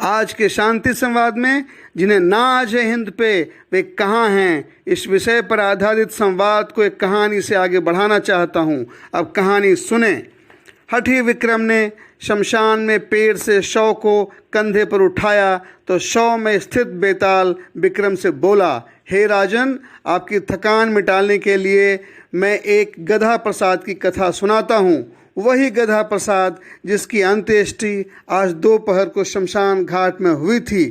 आज के शांति संवाद में जिन्हें नाज है हिंद पे वे कहाँ हैं, इस विषय पर आधारित संवाद को एक कहानी से आगे बढ़ाना चाहता हूँ। अब कहानी सुने। हठी विक्रम ने शमशान में पेड़ से शव को कंधे पर उठाया तो शव में स्थित बेताल विक्रम से बोला, हे राजन, आपकी थकान मिटाने के लिए मैं एक गधा प्रसाद की कथा सुनाता हूँ। वही गधा प्रसाद जिसकी अंत्येष्टि आज दोपहर को शमशान घाट में हुई थी।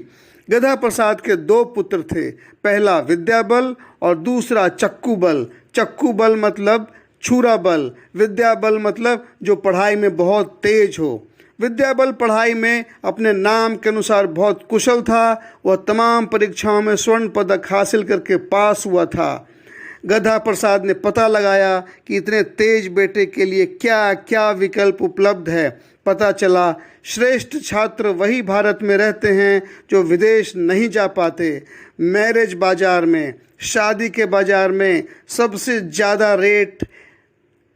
गधा प्रसाद के दो पुत्र थे, पहला विद्याबल और दूसरा चक्कूबल। चक्कूबल मतलब छुरा बल, विद्याबल मतलब जो पढ़ाई में बहुत तेज हो। विद्याबल पढ़ाई में अपने नाम के अनुसार बहुत कुशल था। वह तमाम परीक्षाओं में स्वर्ण पदक हासिल करके पास हुआ था। गधा प्रसाद ने पता लगाया कि इतने तेज बेटे के लिए क्या क्या विकल्प उपलब्ध है। पता चला श्रेष्ठ छात्र वही भारत में रहते हैं जो विदेश नहीं जा पाते। मैरिज बाजार में, शादी के बाजार में सबसे ज़्यादा रेट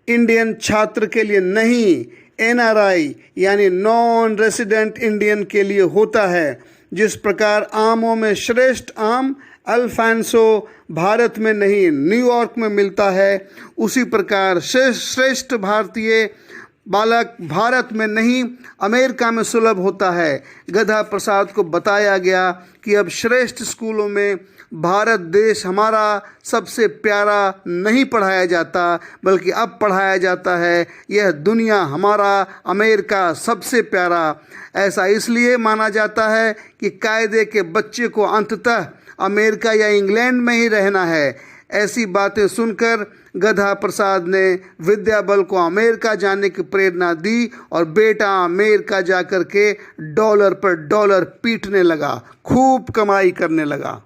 इंडियन छात्र के लिए नहीं, एनआरआई यानी नॉन रेसिडेंट इंडियन के लिए होता है। जिस प्रकार आमों में श्रेष्ठ आम अल्फांसो भारत में नहीं न्यूयॉर्क में मिलता है, उसी प्रकार श्रेष्ठ भारतीय बालक भारत में नहीं अमेरिका में सुलभ होता है। गधा प्रसाद को बताया गया कि अब श्रेष्ठ स्कूलों में भारत देश हमारा सबसे प्यारा नहीं पढ़ाया जाता, बल्कि अब पढ़ाया जाता है यह दुनिया हमारा अमेरिका सबसे प्यारा। ऐसा इसलिए माना जाता है कि कायदे के बच्चे को अंततः अमेरिका या इंग्लैंड में ही रहना है। ऐसी बातें सुनकर गधा प्रसाद ने विद्याबल को अमेरिका जाने की प्रेरणा दी और बेटा अमेरिका जाकर के डॉलर पर डॉलर पीटने लगा, खूब कमाई करने लगा।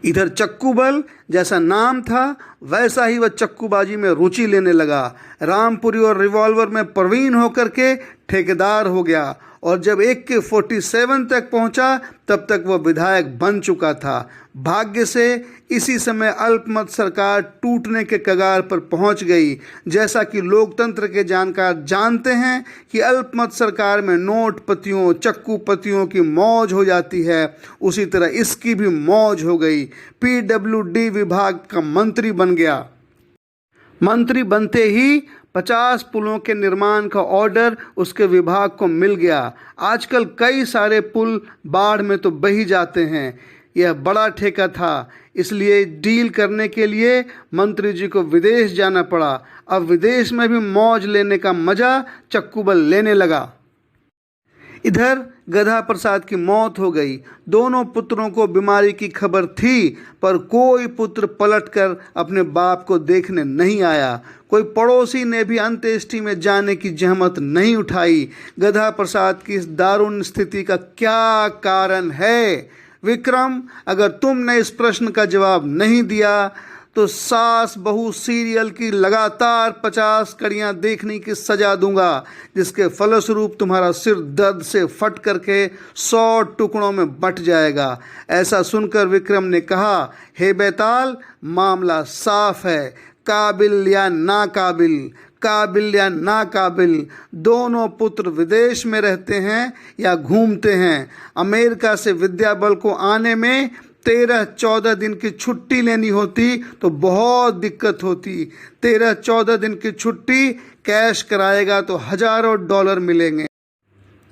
इधर चक्कूबल जैसा नाम था वैसा ही वह चक्कूबाजी में रुचि लेने लगा। रामपुरी और रिवॉल्वर में प्रवीण होकर के ठेकेदार हो गया और जब AK-47 तक पहुंचा तब तक वह विधायक बन चुका था। भाग्य से इसी समय अल्पमत सरकार टूटने के कगार पर पहुंच गई। जैसा कि लोकतंत्र के जानकार जानते हैं कि अल्पमत सरकार में नोटपतियों चक्कूपतियों की मौज हो जाती है, उसी तरह इसकी भी मौज हो गई। PWD विभाग का मंत्री बन गया। मंत्री बनते ही 50 पुलों के निर्माण का ऑर्डर उसके विभाग को मिल गया। आजकल कई सारे पुल बाढ़ में तो बही जाते हैं। यह बड़ा ठेका था, इसलिए डील करने के लिए मंत्री जी को विदेश जाना पड़ा। अब विदेश में भी मौज लेने का मजा चक्कूबल लेने लगा। इधर गधा प्रसाद की मौत हो गई। दोनों पुत्रों को बीमारी की खबर थी, पर कोई पुत्र पलटकर अपने बाप को देखने नहीं आया। कोई पड़ोसी ने भी अंत्येष्टि में जाने की जहमत नहीं उठाई। गधा प्रसाद की इस दारुण स्थिति का क्या कारण है? विक्रम, अगर तुमने इस प्रश्न का जवाब नहीं दिया तो सास बहू सीरियल की लगातार 50 कड़ियाँ देखने की सजा दूंगा, जिसके फलस्वरूप तुम्हारा सिर दर्द से फट करके 100 टुकड़ों में बंट जाएगा। ऐसा सुनकर विक्रम ने कहा, हे बेताल, मामला साफ है, काबिल या नाकाबिल, काबिल या नाकाबिल दोनों पुत्र विदेश में रहते हैं या घूमते हैं। अमेरिका से विद्याबल को आने में 13-14 दिन की छुट्टी लेनी होती तो बहुत दिक्कत होती। 13-14 दिन की छुट्टी कैश कराएगा तो हजारों डॉलर मिलेंगे।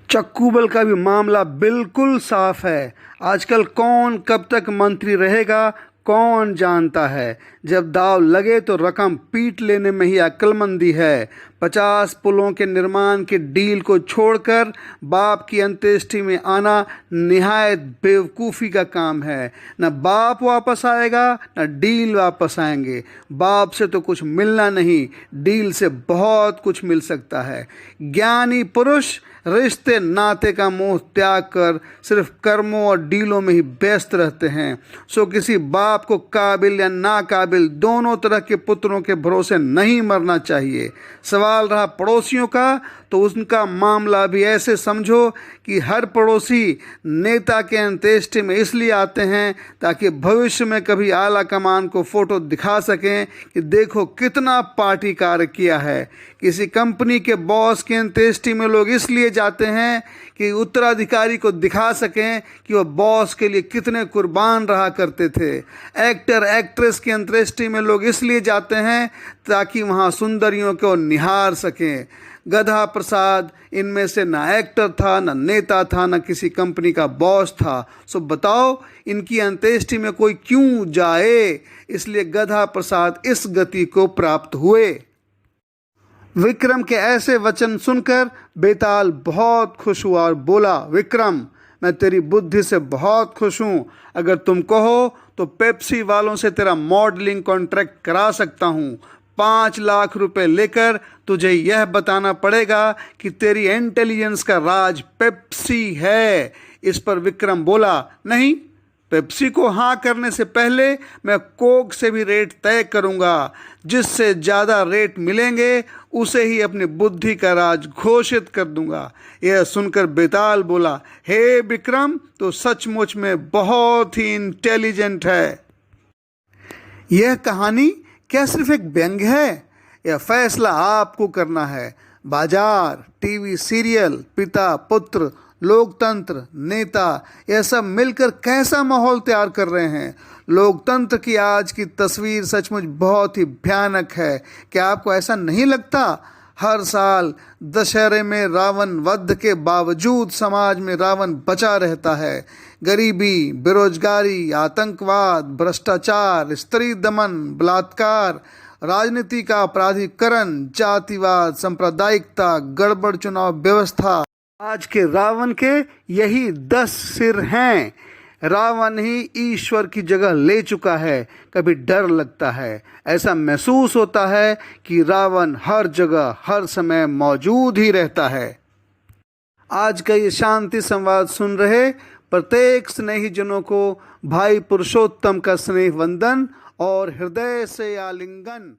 चक्कूबल का भी मामला बिल्कुल साफ है। आजकल कौन कब तक मंत्री रहेगा कौन जानता है। जब दाव लगे तो रकम पीट लेने में ही अक्लमंदी है। 50 पुलों के निर्माण के डील को छोड़कर बाप की अंत्येष्टि में आना निहायत बेवकूफ़ी का काम है। न बाप वापस आएगा न डील वापस आएंगे। बाप से तो कुछ मिलना नहीं, डील से बहुत कुछ मिल सकता है। ज्ञानी पुरुष रिश्ते नाते का मोह त्याग कर सिर्फ कर्मों और डीलों में ही व्यस्त रहते हैं। सो किसी बाप को काबिल या नाकाबिल दोनों तरह के पुत्रों के भरोसे नहीं मरना चाहिए। सवाल रहा पड़ोसियों का, तो उनका मामला भी ऐसे समझो कि हर पड़ोसी नेता के अंत्येष्टि में इसलिए आते हैं ताकि भविष्य में कभी आला कमान को फ़ोटो दिखा सकें कि देखो कितना पार्टी कार्य किया है। किसी कंपनी के बॉस के अंत्येष्टि में लोग इसलिए जाते हैं कि उत्तराधिकारी को दिखा सकें कि वह बॉस के लिए कितने कुर्बान रहा करते थे। एक्टर एक्ट्रेस की अंत्येष्टि में लोग इसलिए जाते हैं ताकि वहाँ सुंदरियों को निहार सकें। गधा प्रसाद इनमें से ना एक्टर था, ना नेता था, ना किसी कंपनी का बॉस था। सो बताओ इनकी अंत्येष्टि में कोई क्यों जाए? इसलिए गधा प्रसाद इस गति को प्राप्त हुए। विक्रम के ऐसे वचन सुनकर बेताल बहुत खुश हुआ और बोला, विक्रम, मैं तेरी बुद्धि से बहुत खुश हूँ। अगर तुम कहो तो पेप्सी वालों से तेरा मॉडलिंग कॉन्ट्रैक्ट करा सकता हूँ। 5 लाख रुपए लेकर तुझे यह बताना पड़ेगा कि तेरी इंटेलिजेंस का राज पेप्सी है। इस पर विक्रम बोला, नहीं, पेप्सी को हाँ करने से पहले मैं कोक से भी रेट तय करूंगा। जिससे ज़्यादा रेट मिलेंगे उसे ही अपनी बुद्धि का राज घोषित कर दूंगा। यह सुनकर बेताल बोला, हे विक्रम, तो सचमुच में बहुत ही इंटेलिजेंट है। यह कहानी क्या सिर्फ एक व्यंग है? यह फैसला आपको करना है। बाजार, टीवी सीरियल, पिता पुत्र, लोकतंत्र, नेता, यह सब मिलकर कैसा माहौल तैयार कर रहे हैं। लोकतंत्र की आज की तस्वीर सचमुच बहुत ही भयानक है। क्या आपको ऐसा नहीं लगता? हर साल दशहरे में रावण वध के बावजूद समाज में रावण बचा रहता है। गरीबी, बेरोजगारी, आतंकवाद, भ्रष्टाचार, स्त्री दमन, बलात्कार, राजनीति का अपराधीकरण, जातिवाद, सांप्रदायिकता, गड़बड़ चुनाव व्यवस्था, आज के रावण के यही 10 सिर हैं। रावण ही ईश्वर की जगह ले चुका है। कभी डर लगता है, ऐसा महसूस होता है कि रावण हर जगह हर समय मौजूद ही रहता है। आज का ये शांति संवाद सुन रहे प्रत्येक स्नेही जनों को भाई पुरुषोत्तम का स्नेह वंदन और हृदय से आलिंगन।